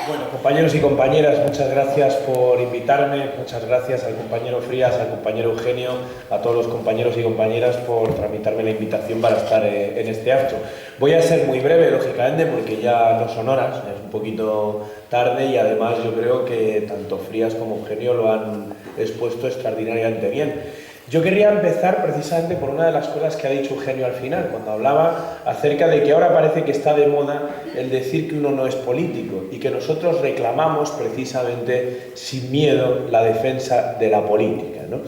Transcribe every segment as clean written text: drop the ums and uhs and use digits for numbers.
Bueno, compañeros y compañeras, muchas gracias por invitarme, muchas gracias al compañero Frías, al compañero Eugenio, a todos los compañeros y compañeras por tramitarme la invitación para estar en este acto. Voy a ser muy breve, lógicamente, porque ya no son horas, es un poquito tarde y además yo creo que tanto Frías como Eugenio lo han expuesto extraordinariamente bien. Yo querría empezar precisamente por una de las cosas que ha dicho Eugenio al final, cuando hablaba acerca de que ahora parece que está de moda el decir que uno no es político y que nosotros reclamamos precisamente sin miedo la defensa de la política, ¿no?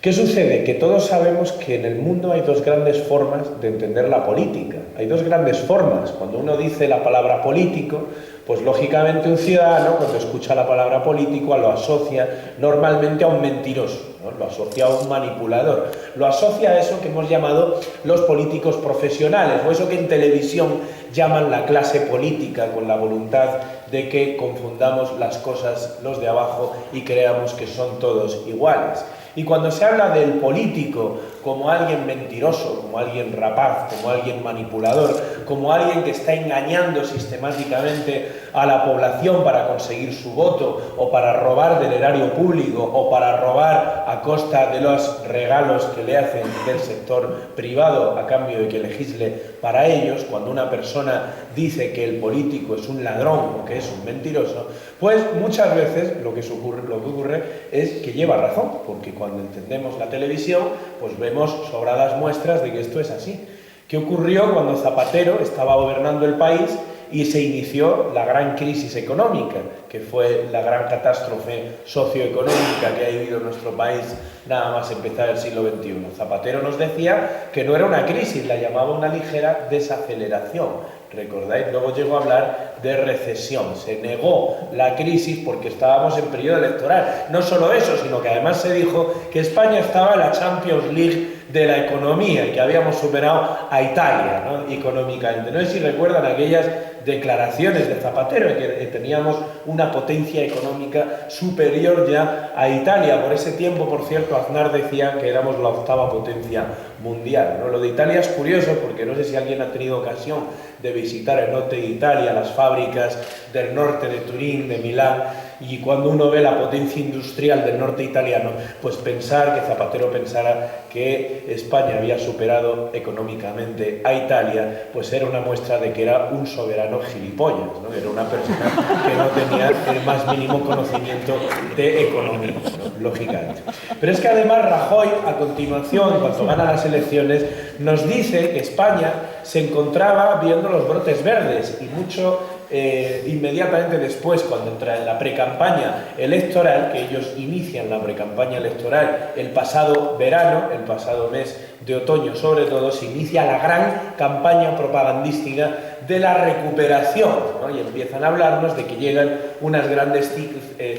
¿Qué sucede? Que todos sabemos que en el mundo hay dos grandes formas de entender la política. Hay dos grandes formas. Cuando uno dice la palabra político, pues lógicamente un ciudadano cuando escucha la palabra político lo asocia normalmente a un mentiroso, ¿no? Lo asocia a un manipulador, lo asocia a eso que hemos llamado los políticos profesionales o eso que en televisión llaman la clase política, con la voluntad de que confundamos las cosas los de abajo y creamos que son todos iguales. Y cuando se habla del político como alguien mentiroso, como alguien rapaz, como alguien manipulador, como alguien que está engañando sistemáticamente a la población para conseguir su voto o para robar del erario público o para robar a costa de los regalos que le hacen del sector privado a cambio de que legisle para ellos, cuando una persona dice que el político es un ladrón o que es un mentiroso, pues muchas veces lo que ocurre es que lleva razón, porque cuando entendemos la televisión, pues vemos sobradas muestras de que esto es así. ¿Qué ocurrió cuando Zapatero estaba gobernando el país y se inició la gran crisis económica, que fue la gran catástrofe socioeconómica que ha vivido nuestro país nada más empezar el siglo XXI? Zapatero nos decía que no era una crisis, la llamaba una ligera desaceleración. ¿Recordáis? Luego llegó a hablar de recesión. Se negó la crisis porque estábamos en periodo electoral. No solo eso, sino que además se dijo que España estaba en la Champions League de la economía y que habíamos superado a Italia, ¿no? Económicamente. No sé si recuerdan aquellas declaraciones de Zapatero, que teníamos una potencia económica superior ya a Italia. Por ese tiempo, por cierto, Aznar decía que éramos la octava potencia mundial, ¿no? Lo de Italia es curioso porque no sé si alguien ha tenido ocasión de visitar el norte de Italia, las fábricas del norte de Turín, de Milán, y cuando uno ve la potencia industrial del norte italiano, pues pensar que Zapatero pensara que España había superado económicamente a Italia, pues era una muestra de que era un soberano gilipollas, ¿no? Era una persona que no tenía el más mínimo conocimiento de economía, ¿no? Lógicamente. Pero es que además Rajoy, a continuación, cuando gana las elecciones, nos dice que España se encontraba viendo los brotes verdes y mucho inmediatamente después, cuando entra en la precampaña electoral, que ellos inician la precampaña electoral el pasado verano, el pasado mes de otoño sobre todo, se inicia la gran campaña propagandística de la recuperación, ¿no? Y empiezan a hablarnos de que llegan unas grandes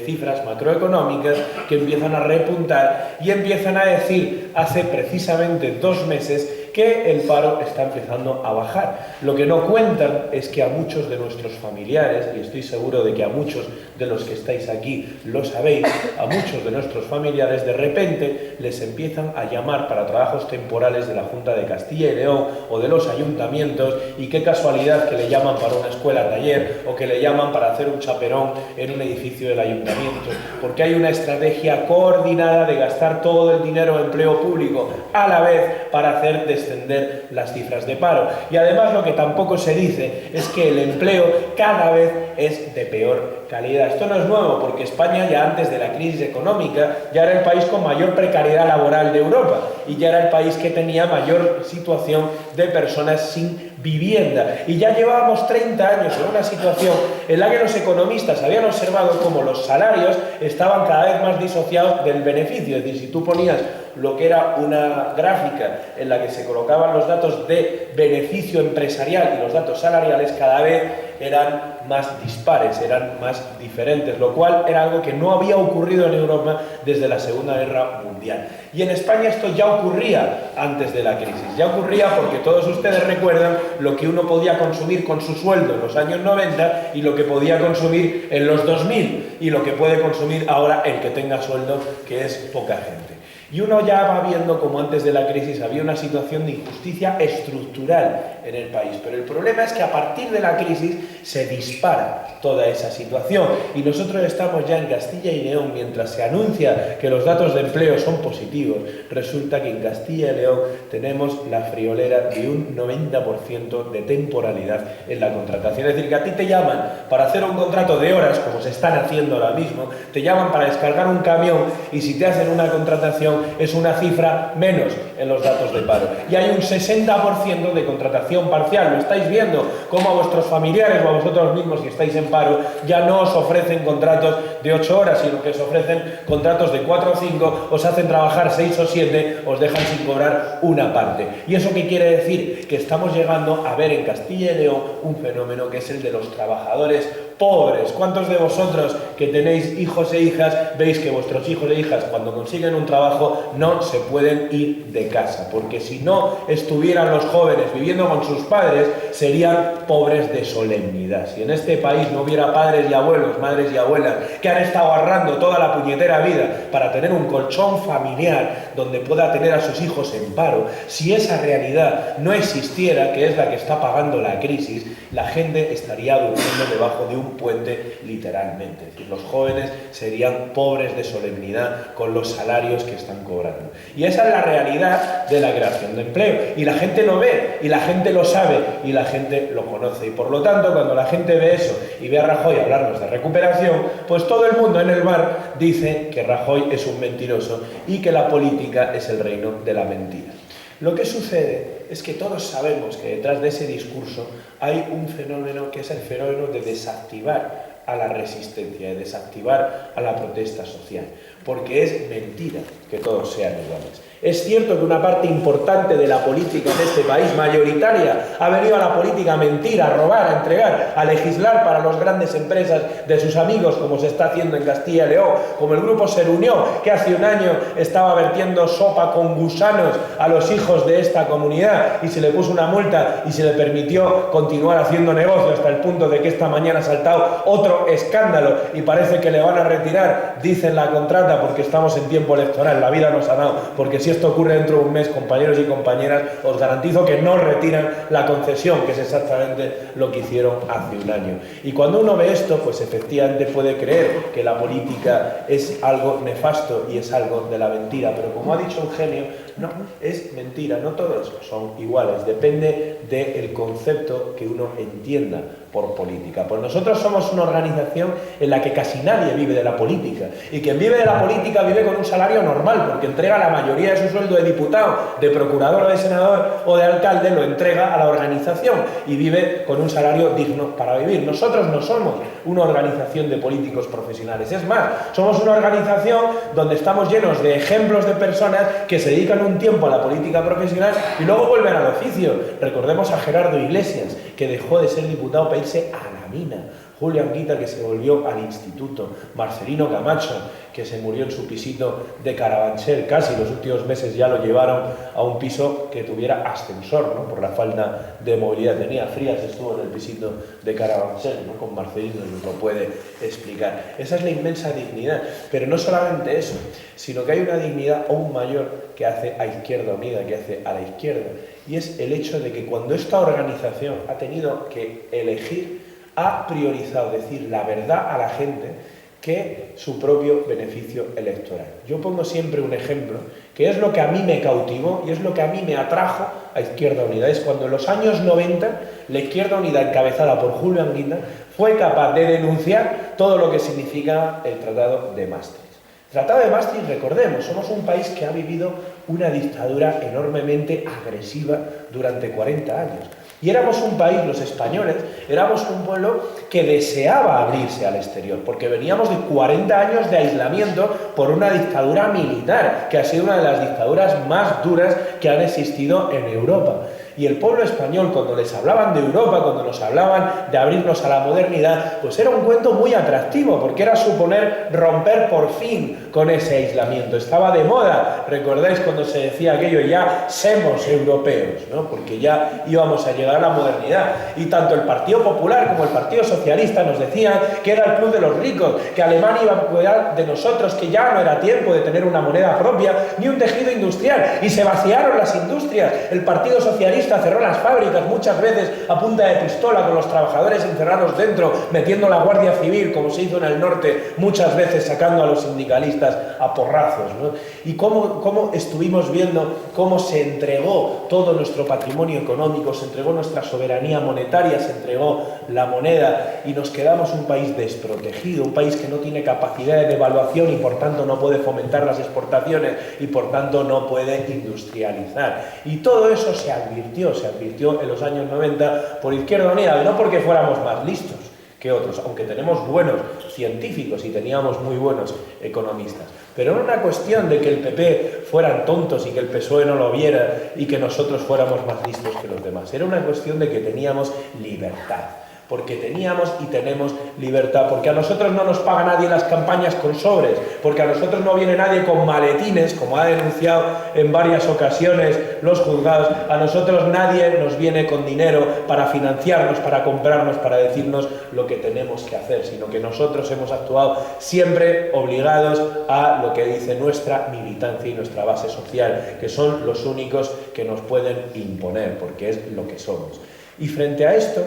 cifras macroeconómicas que empiezan a repuntar y empiezan a decir hace precisamente 2 meses que el paro está empezando a bajar. Lo que no cuentan es que a muchos de nuestros familiares, y estoy seguro de que a muchos de los que estáis aquí lo sabéis, a muchos de nuestros familiares de repente les empiezan a llamar para trabajos temporales de la Junta de Castilla y León o de los ayuntamientos, y qué casualidad que le llaman para una escuela taller o que le llaman para hacer un chaperón en un edificio del ayuntamiento, porque hay una estrategia coordinada de gastar todo el dinero de empleo público a la vez para hacer descender las cifras de paro. Y además lo que tampoco se dice es que el empleo cada vez es de peor calidad. Esto no es nuevo, porque España ya antes de la crisis económica ya era el país con mayor precariedad laboral de Europa y ya era el país que tenía mayor situación de personas sin vivienda, y ya llevábamos 30 años en una situación en la que los economistas habían observado cómo los salarios estaban cada vez más disociados del beneficio. Es decir, si tú ponías lo que era una gráfica en la que se colocaban los datos de beneficio empresarial y los datos salariales, cada vez eran más dispares, eran más diferentes, lo cual era algo que no había ocurrido en Europa desde la Segunda Guerra Mundial. Y en España esto ya ocurría antes de la crisis, ya ocurría porque todos ustedes recuerdan lo que uno podía consumir con su sueldo en los años 90 y lo que podía consumir en los 2000 y lo que puede consumir ahora el que tenga sueldo, que es poca gente. Y uno ya va viendo como antes de la crisis había una situación de injusticia estructural en el país. Pero el problema es que a partir de la crisis se dispara toda esa situación. Y nosotros estamos ya en Castilla y León, mientras se anuncia que los datos de empleo son positivos, resulta que en Castilla y León tenemos la friolera de un 90% de temporalidad en la contratación. Es decir, que a ti te llaman para hacer un contrato de horas, como se están haciendo ahora mismo, te llaman para descargar un camión y si te hacen una contratación es una cifra menos en los datos de paro. Y hay un 60% de contratación parcial. Lo estáis viendo, como a vuestros familiares o a vosotros mismos, si estáis en paro, ya no os ofrecen contratos de 8 horas, sino que os ofrecen contratos de 4 o 5, os hacen trabajar 6 o 7, os dejan sin cobrar una parte. ¿Y eso qué quiere decir? Que estamos llegando a ver en Castilla y León un fenómeno que es el de los trabajadores pobres. ¿Cuántos de vosotros que tenéis hijos e hijas veis que vuestros hijos e hijas cuando consiguen un trabajo no se pueden ir de casa? Porque si no estuvieran los jóvenes viviendo con sus padres, serían pobres de solemnidad. Si en este país no hubiera padres y abuelos, madres y abuelas que han estado ahorrando toda la puñetera vida para tener un colchón familiar donde pueda tener a sus hijos en paro, si esa realidad no existiera, que es la que está pagando la crisis, la gente estaría durmiendo debajo de un puente literalmente. Es decir, los jóvenes serían pobres de solemnidad con los salarios que están cobrando. Y esa es la realidad de la creación de empleo. Y la gente lo ve, y la gente lo sabe, y la gente lo conoce. Y por lo tanto, cuando la gente ve eso y ve a Rajoy hablarnos de recuperación, pues todo el mundo en el bar dice que Rajoy es un mentiroso y que la política es el reino de la mentira. Lo que sucede es que todos sabemos que detrás de ese discurso hay un fenómeno que es el fenómeno de desactivar a la resistencia, de desactivar a la protesta social, porque es mentira que todos sean iguales. Es cierto que una parte importante de la política en este país, mayoritaria, ha venido a la política a mentir, a robar, a entregar, a legislar para las grandes empresas de sus amigos, como se está haciendo en Castilla y León, como el Grupo Serunió, que hace un año estaba vertiendo sopa con gusanos a los hijos de esta comunidad y se le puso una multa y se le permitió continuar haciendo negocio hasta el punto de que esta mañana ha saltado otro escándalo y parece que le van a retirar, dicen, la contrata porque estamos en tiempo electoral. La vida nos ha dado, porque si esto ocurre dentro de un mes, compañeros y compañeras, os garantizo que no retiran la concesión, que es exactamente lo que hicieron hace un año. Y cuando uno ve esto, pues efectivamente puede creer que la política es algo nefasto y es algo de la mentira, pero como ha dicho Eugenio, no, es mentira, no todos son iguales, depende del concepto que uno entienda por política. Pues nosotros somos una organización en la que casi nadie vive de la política, y quien vive de la política vive con un salario normal, porque entrega la mayoría de su sueldo de diputado, de procurador o de senador o de alcalde, lo entrega a la organización y vive con un salario digno para vivir. Nosotros no somos una organización de políticos profesionales, es más, somos una organización donde estamos llenos de ejemplos de personas que se dedican un tiempo a la política profesional y luego vuelven al oficio. Recordemos a Gerardo Iglesias, que dejó de ser diputado para irse a la mina, Julio Anguita, que se volvió al instituto, Marcelino Camacho, que se murió en su pisito de Carabanchel, casi los últimos meses ya lo llevaron a un piso que tuviera ascensor, ¿no?, por la falta de movilidad. Tenía Frías, estuvo en el pisito de Carabanchel, ¿no?, con Marcelino, nos lo puede explicar. Esa es la inmensa dignidad, pero no solamente eso, sino que hay una dignidad aún mayor que hace a Izquierda Unida, que hace a la izquierda, y es el hecho de que cuando esta organización ha tenido que elegir, ha priorizado decir la verdad a la gente que su propio beneficio electoral. Yo pongo siempre un ejemplo, que es lo que a mí me cautivó y es lo que a mí me atrajo a Izquierda Unida. Es cuando en los años 90 la Izquierda Unida, encabezada por Julio Anguita, fue capaz de denunciar todo lo que significa el Tratado de Maastricht. El Tratado de Maastricht, recordemos, somos un país que ha vivido una dictadura enormemente agresiva durante 40 años. Y éramos un país, los españoles, éramos un pueblo que deseaba abrirse al exterior, porque veníamos de 40 años de aislamiento por una dictadura militar, que ha sido una de las dictaduras más duras que han existido en Europa. Y el pueblo español, cuando les hablaban de Europa, cuando nos hablaban de abrirnos a la modernidad, pues era un cuento muy atractivo, porque era suponer romper por fin con ese aislamiento. Estaba de moda, recordáis cuando se decía aquello, ya somos europeos, ¿no? Porque ya íbamos a llegar a la modernidad. Y tanto el Partido Popular como el Partido Socialista nos decían que era el club de los ricos, que Alemania iba a cuidar de nosotros, que ya no era tiempo de tener una moneda propia ni un tejido industrial. Y se vaciaron las industrias. El Partido Socialista cerró las fábricas muchas veces a punta de pistola, con los trabajadores encerrados dentro, metiendo la Guardia Civil, como se hizo en el norte, muchas veces sacando a los sindicalistas a porrazos, ¿no? Y cómo estuvimos viendo cómo se entregó todo nuestro patrimonio económico, se entregó nuestra soberanía monetaria, se entregó la moneda, y nos quedamos un país desprotegido, un país que no tiene capacidad de devaluación y por tanto no puede fomentar las exportaciones y por tanto no puede industrializar. Y todo eso se advirtió en los años 90 por Izquierda Unida, no porque fuéramos más listos que otros, aunque tenemos buenos científicos y teníamos muy buenos economistas. Pero no era una cuestión de que el PP fueran tontos y que el PSOE no lo viera y que nosotros fuéramos más listos que los demás. Era una cuestión de que teníamos libertad. Porque teníamos y tenemos libertad, porque a nosotros no nos paga nadie las campañas con sobres, porque a nosotros no viene nadie con maletines, como ha denunciado en varias ocasiones los juzgados, a nosotros nadie nos viene con dinero para financiarnos, para comprarnos, para decirnos lo que tenemos que hacer, sino que nosotros hemos actuado siempre obligados a lo que dice nuestra militancia y nuestra base social, que son los únicos que nos pueden imponer, porque es lo que somos. Y frente a esto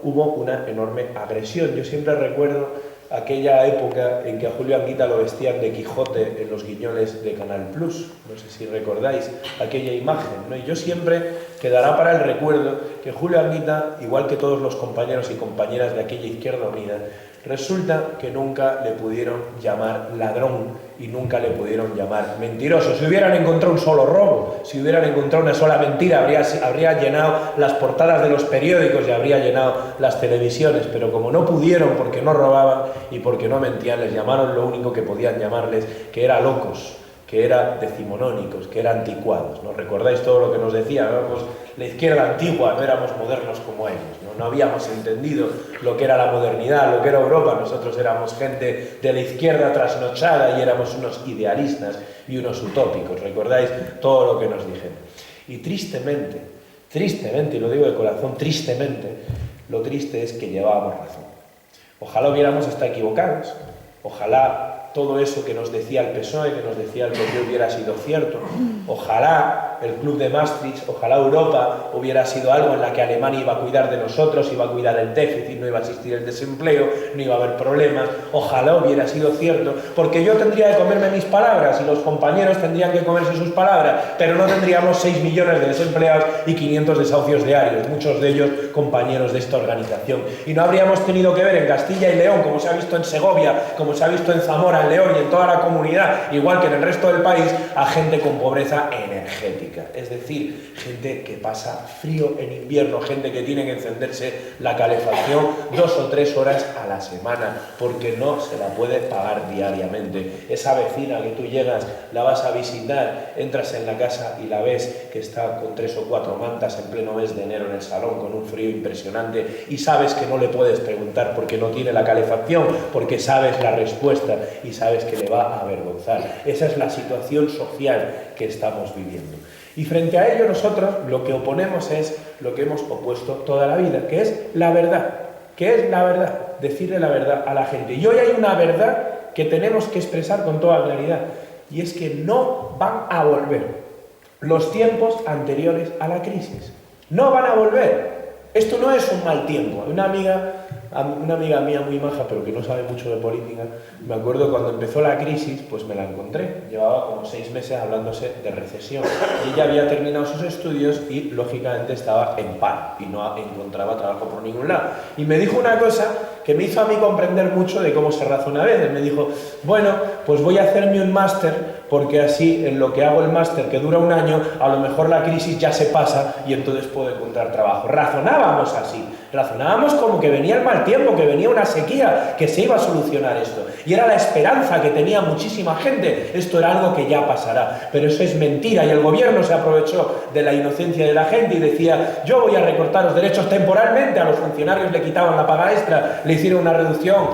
hubo una enorme agresión. Yo siempre recuerdo aquella época en que a Julio Anguita lo vestían de Quijote en los guiñoles de Canal Plus. No sé si recordáis aquella imagen, ¿no? Y yo siempre quedará para el recuerdo que Julio Anguita, igual que todos los compañeros y compañeras de aquella Izquierda Unida, resulta que nunca le pudieron llamar ladrón y nunca le pudieron llamar mentiroso. Si hubieran encontrado un solo robo, si hubieran encontrado una sola mentira, habría llenado las portadas de los periódicos y habría llenado las televisiones, pero como no pudieron porque no robaban y porque no mentían, les llamaron lo único que podían llamarles, que era locos, que era decimonónicos, que eran anticuados, ¿no? ¿Recordáis todo lo que nos decían? Éramos la izquierda antigua, no éramos modernos como ellos, ¿no? No habíamos entendido lo que era la modernidad, lo que era Europa. Nosotros éramos gente de la izquierda trasnochada y éramos unos idealistas y unos utópicos. ¿Recordáis todo lo que nos dijeron? Y tristemente, y lo digo de corazón, tristemente, lo triste es que llevábamos razón. Ojalá hubiéramos estado equivocados, ojalá todo eso que nos decía el PSOE, que nos decía el PP hubiera sido cierto. Ojalá el Club de Maastricht, ojalá Europa hubiera sido algo en la que Alemania iba a cuidar de nosotros, iba a cuidar el déficit, no iba a existir el desempleo, no iba a haber problemas. Ojalá hubiera sido cierto, porque yo tendría que comerme mis palabras y los compañeros tendrían que comerse sus palabras, pero no tendríamos 6 millones de desempleados y 500 desahucios diarios, muchos de ellos compañeros de esta organización. Y no habríamos tenido que ver en Castilla y León, como se ha visto en Segovia, como se ha visto en Zamora, en León y en toda la comunidad, igual que en el resto del país, a gente con pobreza energética. Es decir, gente que pasa frío en invierno, gente que tiene que encenderse la calefacción 2 o 3 horas a la semana, porque no se la puede pagar diariamente. Esa vecina que tú llegas, la vas a visitar, entras en la casa y la ves que está con 3 o 4 mantas en pleno mes de enero en el salón, con un frío impresionante, y sabes que no le puedes preguntar porque no tiene la calefacción, porque sabes la respuesta y sabes que le va a avergonzar. Esa es la situación social que estamos viviendo. Y frente a ello nosotros lo que oponemos es lo que hemos opuesto toda la vida, que es la verdad. ¿Qué es la verdad? Decirle la verdad a la gente. Y hoy hay una verdad que tenemos que expresar con toda claridad, y es que no van a volver los tiempos anteriores a la crisis. No van a volver. Esto no es un mal tiempo. Una amiga mía muy maja, pero que no sabe mucho de política, me acuerdo cuando empezó la crisis, pues me la encontré. Llevaba como 6 meses hablándose de recesión. Y ella había terminado sus estudios y, lógicamente, estaba en paro y no encontraba trabajo por ningún lado. Y me dijo una cosa que me hizo a mí comprender mucho de cómo se razona a veces. Me dijo, bueno, pues voy a hacerme un máster porque así en lo que hago el máster, que dura un año, a lo mejor la crisis ya se pasa y entonces puedo encontrar trabajo. Razonábamos así, razonábamos como que venía el mal tiempo, que venía una sequía, que se iba a solucionar esto. Y era la esperanza que tenía muchísima gente. Esto era algo que ya pasará. Pero eso es mentira y el gobierno se aprovechó de la inocencia de la gente y decía: yo voy a recortar los derechos temporalmente. A los funcionarios le quitaban la paga extra, le hicieron una reducción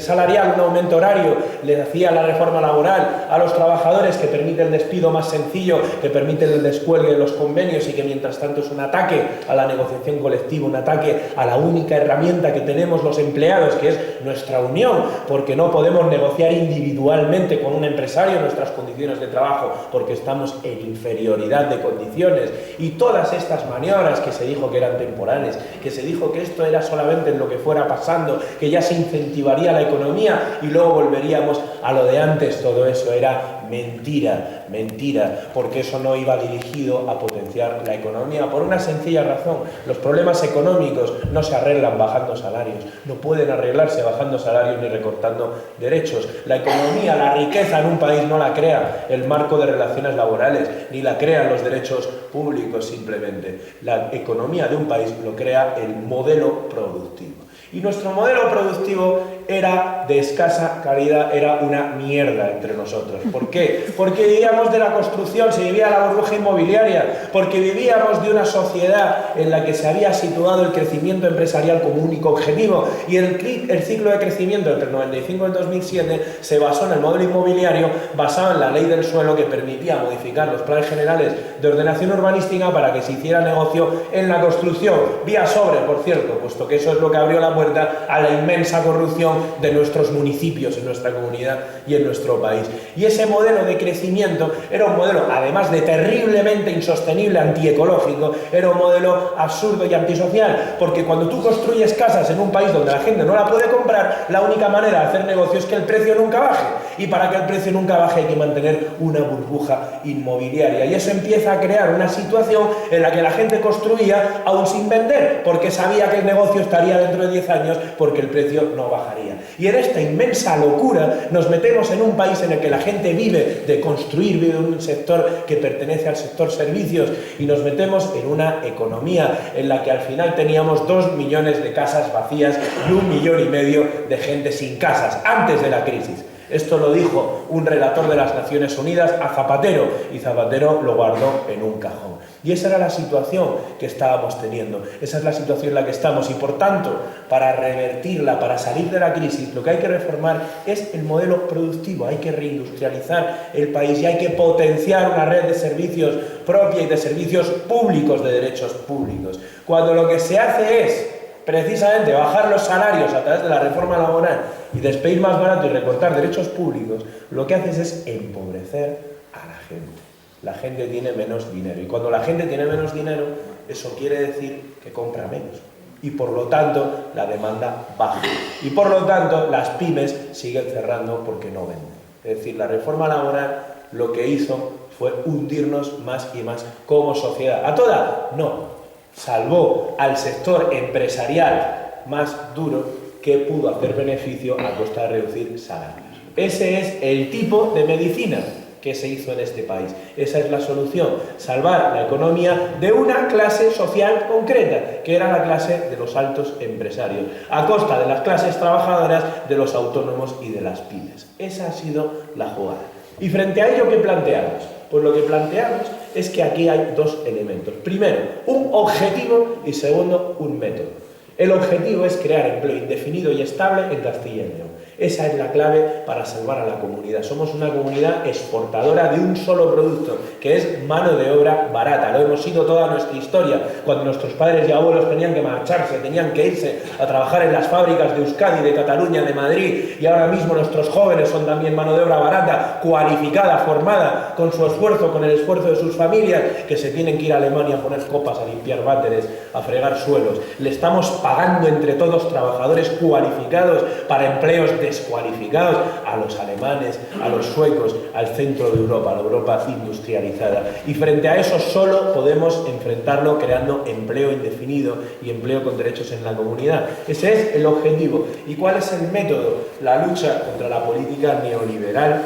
salarial, un aumento horario, le hacía la reforma laboral a los trabajadores que permite el despido más sencillo, que permite el descuelgue de los convenios y que mientras tanto es un ataque a la negociación colectiva, un ataque a la única herramienta que tenemos los empleados, que es nuestra unión, porque no podemos negociar individualmente con un empresario nuestras condiciones de trabajo, porque estamos en inferioridad de condiciones. Y todas estas maniobras que se dijo que eran temporales, que se dijo que esto era solamente en lo que fuera pasando, que ya se incentivaría la economía y luego volveríamos a lo de antes, todo eso era mentira, mentira, porque eso no iba dirigido a potenciar la economía, por una sencilla razón: los problemas económicos no se arreglan bajando salarios, no pueden arreglarse bajando salarios ni recortando derechos. La economía, la riqueza en un país no la crea el marco de relaciones laborales, ni la crean los derechos públicos simplemente. La economía de un país lo crea el modelo productivo. Y nuestro modelo productivo era de escasa calidad, era una mierda entre nosotros. ¿Por qué? Porque vivíamos de la construcción, se vivía la burbuja inmobiliaria, porque vivíamos de una sociedad en la que se había situado el crecimiento empresarial como único objetivo, y el ciclo de crecimiento entre el 95 y el 2007 se basó en el modelo inmobiliario, basado en la ley del suelo, que permitía modificar los planes generales de ordenación urbanística para que se hiciera negocio en la construcción, vía sobre, por cierto, puesto que eso es lo que abrió la puerta a la inmensa corrupción de nuestros municipios, en nuestra comunidad y en nuestro país. Y ese modelo de crecimiento era un modelo, además de terriblemente insostenible, antiecológico, era un modelo absurdo y antisocial, porque cuando tú construyes casas en un país donde la gente no la puede comprar, la única manera de hacer negocio es que el precio nunca baje, y para que el precio nunca baje hay que mantener una burbuja inmobiliaria, y eso empieza a crear una situación en la que la gente construía aún sin vender, porque sabía que el negocio estaría dentro de 10 años, porque el precio no bajaría. Y en esta inmensa locura nos metemos en un país en el que la gente vive de construir, vive en un sector que pertenece al sector servicios, y nos metemos en una economía en la que al final teníamos 2 millones de casas vacías y 1,5 millones de gente sin casas antes de la crisis. Esto lo dijo un relator de las Naciones Unidas a Zapatero, y Zapatero lo guardó en un cajón. Y esa era la situación que estábamos teniendo, esa es la situación en la que estamos, y por tanto, para revertirla, para salir de la crisis, lo que hay que reformar es el modelo productivo, hay que reindustrializar el país y hay que potenciar una red de servicios propia y de servicios públicos, de derechos públicos. Cuando lo que se hace es precisamente bajar los salarios a través de la reforma laboral y despedir más barato y recortar derechos públicos, lo que haces es empobrecer a la gente. La gente tiene menos dinero, y cuando la gente tiene menos dinero, eso quiere decir que compra menos, y por lo tanto la demanda baja, y por lo tanto las pymes siguen cerrando porque no venden. Es decir, la reforma laboral lo que hizo fue hundirnos más y más como sociedad. ¿A toda? No. Salvó al sector empresarial más duro, que pudo hacer beneficio a costa de reducir salarios. Ese es el tipo de medicina que se hizo en este país. Esa es la solución: salvar la economía de una clase social concreta, que era la clase de los altos empresarios, a costa de las clases trabajadoras, de los autónomos y de las pymes. Esa ha sido la jugada. Y frente a ello, ¿qué planteamos? Pues lo que planteamos es que aquí hay 2 elementos. Primero, un objetivo, y segundo, un método. El objetivo es crear empleo indefinido y estable en Castilla y León. Esa es la clave para salvar a la comunidad. Somos una comunidad exportadora de un solo producto, que es mano de obra barata. Lo hemos sido toda nuestra historia. Cuando nuestros padres y abuelos tenían que marcharse, tenían que irse a trabajar en las fábricas de Euskadi, de Cataluña, de Madrid, y ahora mismo nuestros jóvenes son también mano de obra barata, cualificada, formada, con su esfuerzo, con el esfuerzo de sus familias, que se tienen que ir a Alemania a poner copas, a limpiar váteres, a fregar suelos. Le estamos pagando entre todos trabajadores cualificados para empleos descualificados a los alemanes, a los suecos, al centro de Europa, a la Europa industrializada. Y frente a eso solo podemos enfrentarlo creando empleo indefinido y empleo con derechos en la comunidad. Ese es el objetivo. ¿Y cuál es el método? La lucha contra la política neoliberal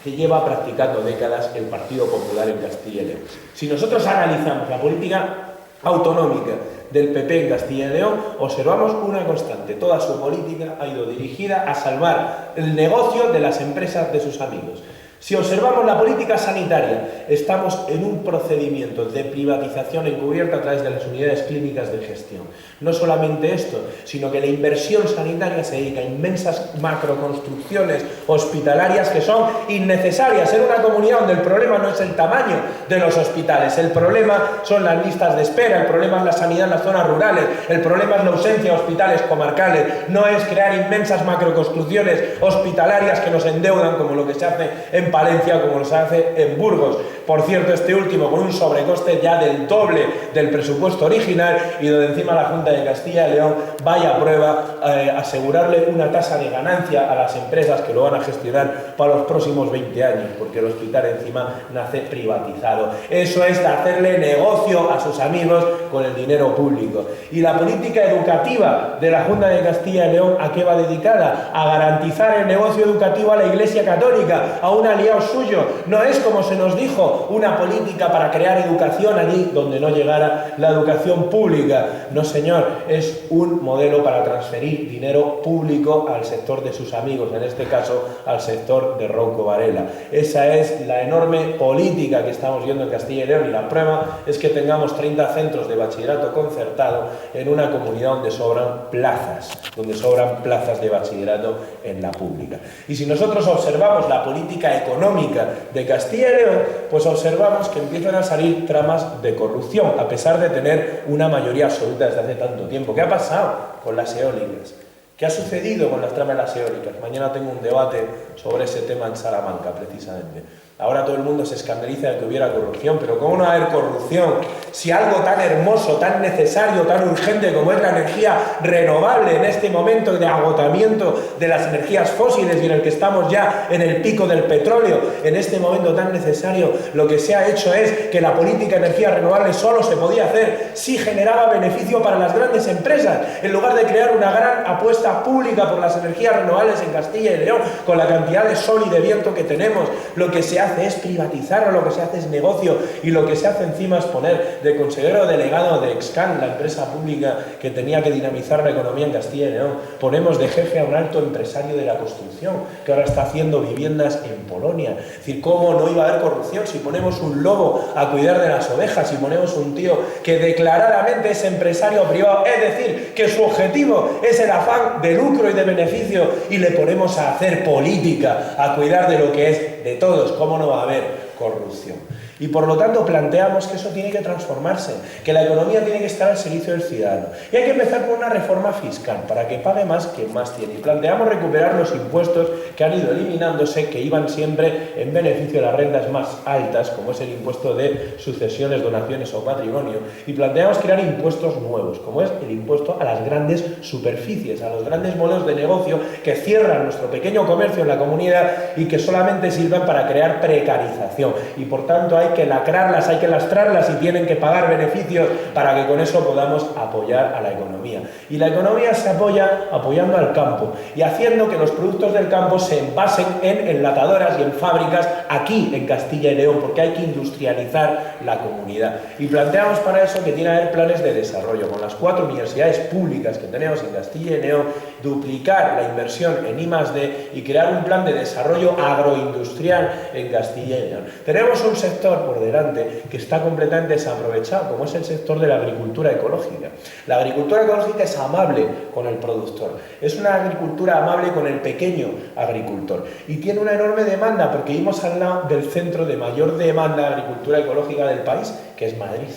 que lleva practicando décadas el Partido Popular en Castilla y León. Si nosotros analizamos la política autonómica del PP en Castilla y León, observamos una constante. Toda su política ha ido dirigida a salvar el negocio de las empresas de sus amigos. Si observamos la política sanitaria, estamos en un procedimiento de privatización encubierta a través de las unidades clínicas de gestión. No solamente esto, sino que la inversión sanitaria se dedica a inmensas macroconstrucciones hospitalarias que son innecesarias en una comunidad donde el problema no es el tamaño de los hospitales, el problema son las listas de espera, el problema es la sanidad en las zonas rurales, el problema es la ausencia de hospitales comarcales, no es crear inmensas macroconstrucciones hospitalarias que nos endeudan como lo que se hace en Palencia, como lo se hace en Burgos. Por cierto, este último con un sobrecoste ya del doble del presupuesto original y donde encima la Junta de Castilla y León vaya a prueba asegurarle una tasa de ganancia a las empresas que lo van a gestionar para los próximos 20 años, porque el hospital encima nace privatizado. Eso es hacerle negocio a sus amigos con el dinero público. Y la política educativa de la Junta de Castilla y León, ¿a qué va dedicada? A garantizar el negocio educativo a la Iglesia Católica, a un aliado suyo. No es, como se nos dijo, una política para crear educación allí donde no llegara la educación pública. No, señor, es un modelo para transferir dinero público al sector de sus amigos, en este caso al sector de Ronco Varela. Esa es la enorme política que estamos viendo en Castilla y León, y la prueba es que tengamos 30 centros de bachillerato concertado en una comunidad donde sobran plazas de bachillerato en la pública. Y si nosotros observamos la política económica de Castilla y León, pues observamos que empiezan a salir tramas de corrupción, a pesar de tener una mayoría absoluta desde hace tanto tiempo. ¿Qué ha pasado con las eólicas? ¿Qué ha sucedido con las tramas de las eólicas? Mañana tengo un debate sobre ese tema en Salamanca, precisamente. Ahora todo el mundo se escandaliza de que hubiera corrupción, pero ¿cómo no va a haber corrupción si algo tan hermoso, tan necesario, tan urgente como es la energía renovable en este momento de agotamiento de las energías fósiles y en el que estamos ya en el pico del petróleo, en este momento tan necesario, lo que se ha hecho es que la política de energías renovables solo se podía hacer si generaba beneficio para las grandes empresas, en lugar de crear una gran apuesta pública por las energías renovables en Castilla y León, con la cantidad de sol y de viento que tenemos. Lo que se hace es privatizar, o lo que se hace es negocio, y lo que se hace encima es poner de consejero delegado de Excan, la empresa pública que tenía que dinamizar la economía en Castilla y León. Ponemos de jefe a un alto empresario de la construcción que ahora está haciendo viviendas en Polonia. Es decir, ¿cómo no iba a haber corrupción si ponemos un lobo a cuidar de las ovejas, si ponemos un tío que declaradamente es empresario privado, es decir, que su objetivo es el afán de lucro y de beneficio, y le ponemos a hacer política, a cuidar de lo que es de todos? ¿Cómo no va a haber corrupción? Y por lo tanto planteamos que eso tiene que transformarse, que la economía tiene que estar al servicio del ciudadano. Y hay que empezar con una reforma fiscal para que pague más quien más tiene. Y planteamos recuperar los impuestos que han ido eliminándose, que iban siempre en beneficio de las rentas más altas, como es el impuesto de sucesiones, donaciones o patrimonio. Y planteamos crear impuestos nuevos, como es el impuesto a las grandes superficies, a los grandes modelos de negocio que cierran nuestro pequeño comercio en la comunidad y que solamente sirvan para crear precarización. Y por tanto hay que lacrarlas, hay que lastrarlas, y tienen que pagar beneficios para que con eso podamos apoyar a la economía. Y la economía se apoya apoyando al campo y haciendo que los productos del campo se envasen en enlatadoras y en fábricas aquí en Castilla y León, porque hay que industrializar la comunidad. Y planteamos para eso que tiene que haber planes de desarrollo. Con las 4 universidades públicas que tenemos en Castilla y León, duplicar la inversión en I+D y crear un plan de desarrollo agroindustrial en Castilla y León. Tenemos un sector por delante que está completamente desaprovechado, como es el sector de la agricultura ecológica. La agricultura ecológica es amable con el productor, es una agricultura amable con el pequeño agricultor, y tiene una enorme demanda, porque vivimos al lado del centro de mayor demanda de agricultura ecológica del país, que es Madrid.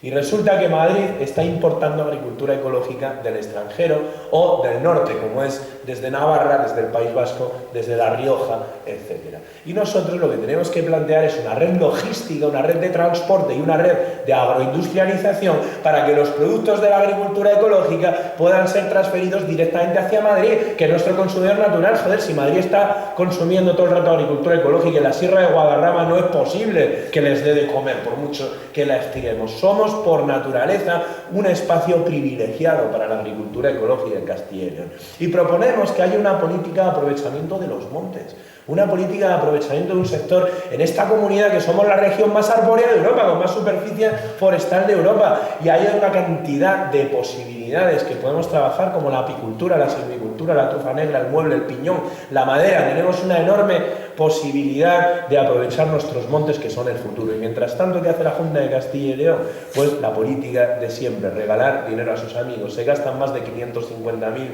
Y resulta que Madrid está importando agricultura ecológica del extranjero o del norte, como es desde Navarra, desde el País Vasco, desde La Rioja, etc. Y nosotros lo que tenemos que plantear es una red logística, una red de transporte y una red de agroindustrialización para que los productos de la agricultura ecológica puedan ser transferidos directamente hacia Madrid, que es nuestro consumidor natural. Joder, si Madrid está consumiendo todo el rato agricultura ecológica, y en la Sierra de Guadarrama no es posible que les dé de comer, por mucho que la estiremos. Somos por naturaleza un espacio privilegiado para la agricultura ecológica en Castilla y León. Y proponemos que haya una política de aprovechamiento de los montes, una política de aprovechamiento de un sector en esta comunidad que somos la región más arbórea de Europa, con más superficie forestal de Europa, y hay una cantidad de posibilidades que podemos trabajar como la apicultura, la silvicultura, la trufa negra, el mueble, el piñón, la madera. Tenemos una enorme posibilidad de aprovechar nuestros montes que son el futuro. Y mientras tanto, ¿qué hace la Junta de Castilla y León? Pues la política de siempre, regalar dinero a sus amigos. Se gastan más de 550.000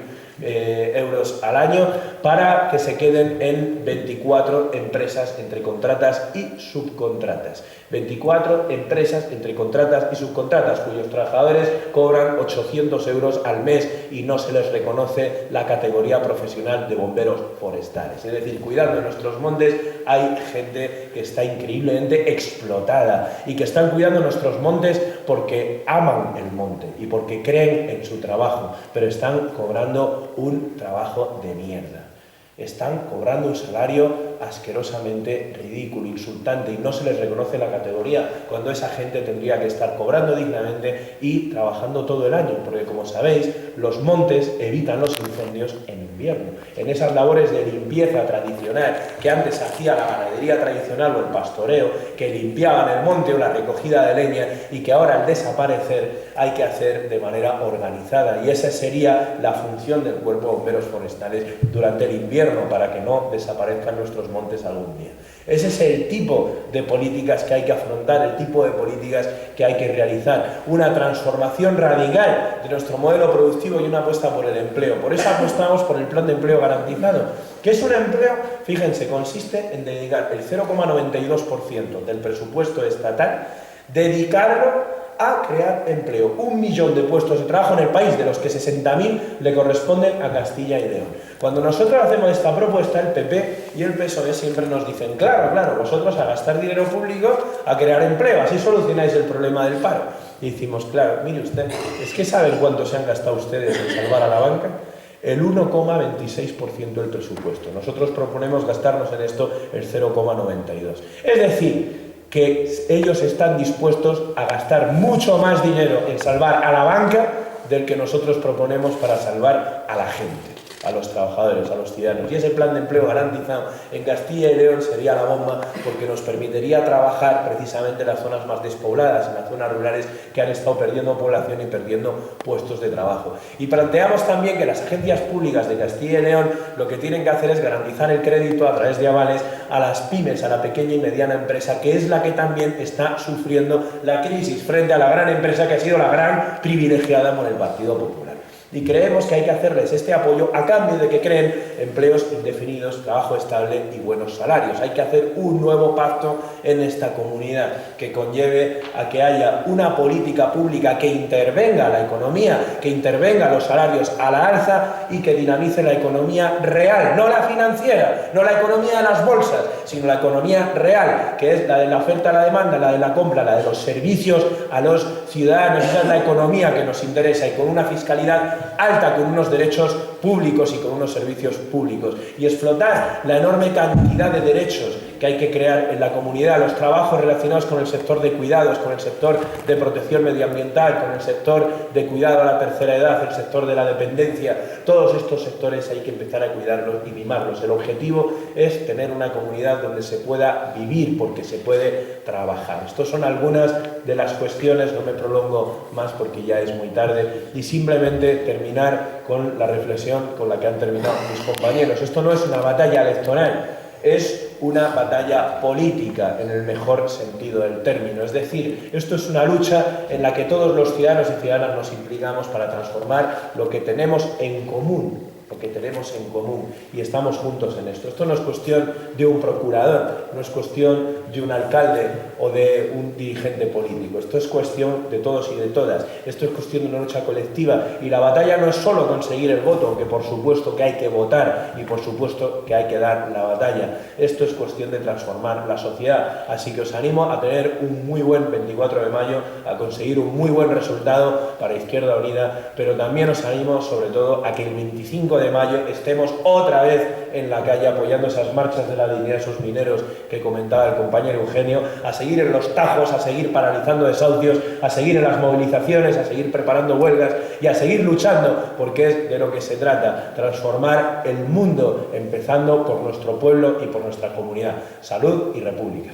euros al año para que se queden en 24 empresas entre contratas y subcontratas. 24 empresas entre contratas y subcontratas cuyos trabajadores cobran 800 euros al mes y no se les reconoce la categoría profesional de bomberos forestales. Es decir, cuidando de nuestros montes hay gente que está increíblemente explotada y que están cuidando nuestros montes porque aman el monte y porque creen en su trabajo, pero están cobrando un trabajo de mierda. Están cobrando un salario asquerosamente ridículo, insultante, y no se les reconoce la categoría, cuando esa gente tendría que estar cobrando dignamente y trabajando todo el año, porque como sabéis, los montes evitan los incendios en invierno. En esas labores de limpieza tradicional que antes hacía la ganadería tradicional o el pastoreo, que limpiaban el monte o la recogida de leña, y que ahora al desaparecer hay que hacer de manera organizada, y esa sería la función del Cuerpo de Bomberos Forestales durante el invierno, para que no desaparezcan nuestros montes algún día. Ese es el tipo de políticas que hay que afrontar, el tipo de políticas que hay que realizar. Una transformación radical de nuestro modelo productivo y una apuesta por el empleo. Por eso apostamos por el Plan de Empleo Garantizado. ¿Qué es un empleo? Fíjense, consiste en dedicar el 0,92% del presupuesto estatal, dedicarlo a crear empleo. 1 millón de puestos de trabajo en el país, de los que 60.000 le corresponden a Castilla y León. Cuando nosotros hacemos esta propuesta, el PP y el PSOE siempre nos dicen, claro, vosotros a gastar dinero público a crear empleo, así solucionáis el problema del paro. Y decimos, claro, mire usted, es que ¿saben cuánto se han gastado ustedes en salvar a la banca? El 1,26% del presupuesto. Nosotros proponemos gastarnos en esto el 0,92%. Es decir, que ellos están dispuestos a gastar mucho más dinero en salvar a la banca del que nosotros proponemos para salvar a la gente, a los trabajadores, a los ciudadanos. Y ese plan de empleo garantizado en Castilla y León sería la bomba, porque nos permitiría trabajar precisamente en las zonas más despobladas, en las zonas rurales que han estado perdiendo población y perdiendo puestos de trabajo. Y planteamos también que las agencias públicas de Castilla y León lo que tienen que hacer es garantizar el crédito a través de avales a las pymes, a la pequeña y mediana empresa, que es la que también está sufriendo la crisis frente a la gran empresa, que ha sido la gran privilegiada por el Partido Popular. Y creemos que hay que hacerles este apoyo a cambio de que creen empleos indefinidos, trabajo estable y buenos salarios. Hay que hacer un nuevo pacto en esta comunidad que conlleve a que haya una política pública que intervenga la economía, que intervenga los salarios a la alza y que dinamice la economía real, no la financiera, no la economía de las bolsas, sino la economía real, que es la de la oferta a la demanda, la de la compra, la de los servicios a los ciudadanos. Esa es la economía que nos interesa, y con una fiscalidad alta, con unos derechos públicos y con unos servicios públicos, y explotar la enorme cantidad de derechos que hay que crear en la comunidad, los trabajos relacionados con el sector de cuidados, con el sector de protección medioambiental, con el sector de cuidado a la tercera edad, el sector de la dependencia. Todos estos sectores hay que empezar a cuidarlos y mimarlos. El objetivo es tener una comunidad donde se pueda vivir, porque se puede trabajar. Estas son algunas de las cuestiones, no me prolongo más porque ya es muy tarde, y simplemente terminar con la reflexión con la que han terminado mis compañeros. Esto no es una batalla electoral, es una batalla política en el mejor sentido del término. Es decir, esto es una lucha en la que todos los ciudadanos y ciudadanas nos implicamos para transformar lo que tenemos en común, y estamos juntos en esto. Esto no es cuestión de un procurador, no es cuestión de un alcalde o de un dirigente político. Esto es cuestión de todos y de todas. Esto es cuestión de una lucha colectiva, y la batalla no es solo conseguir el voto, aunque por supuesto que hay que votar y por supuesto que hay que dar la batalla. Esto es cuestión de transformar la sociedad. Así que os animo a tener un muy buen 24 de mayo, a conseguir un muy buen resultado para Izquierda Unida, pero también os animo sobre todo a que el 25 de de mayo estemos otra vez en la calle apoyando esas marchas de la dignidad de esos mineros que comentaba el compañero Eugenio, a seguir en los tajos, a seguir paralizando desahucios, a seguir en las movilizaciones, a seguir preparando huelgas y a seguir luchando, porque es de lo que se trata, transformar el mundo, empezando por nuestro pueblo y por nuestra comunidad. Salud y república.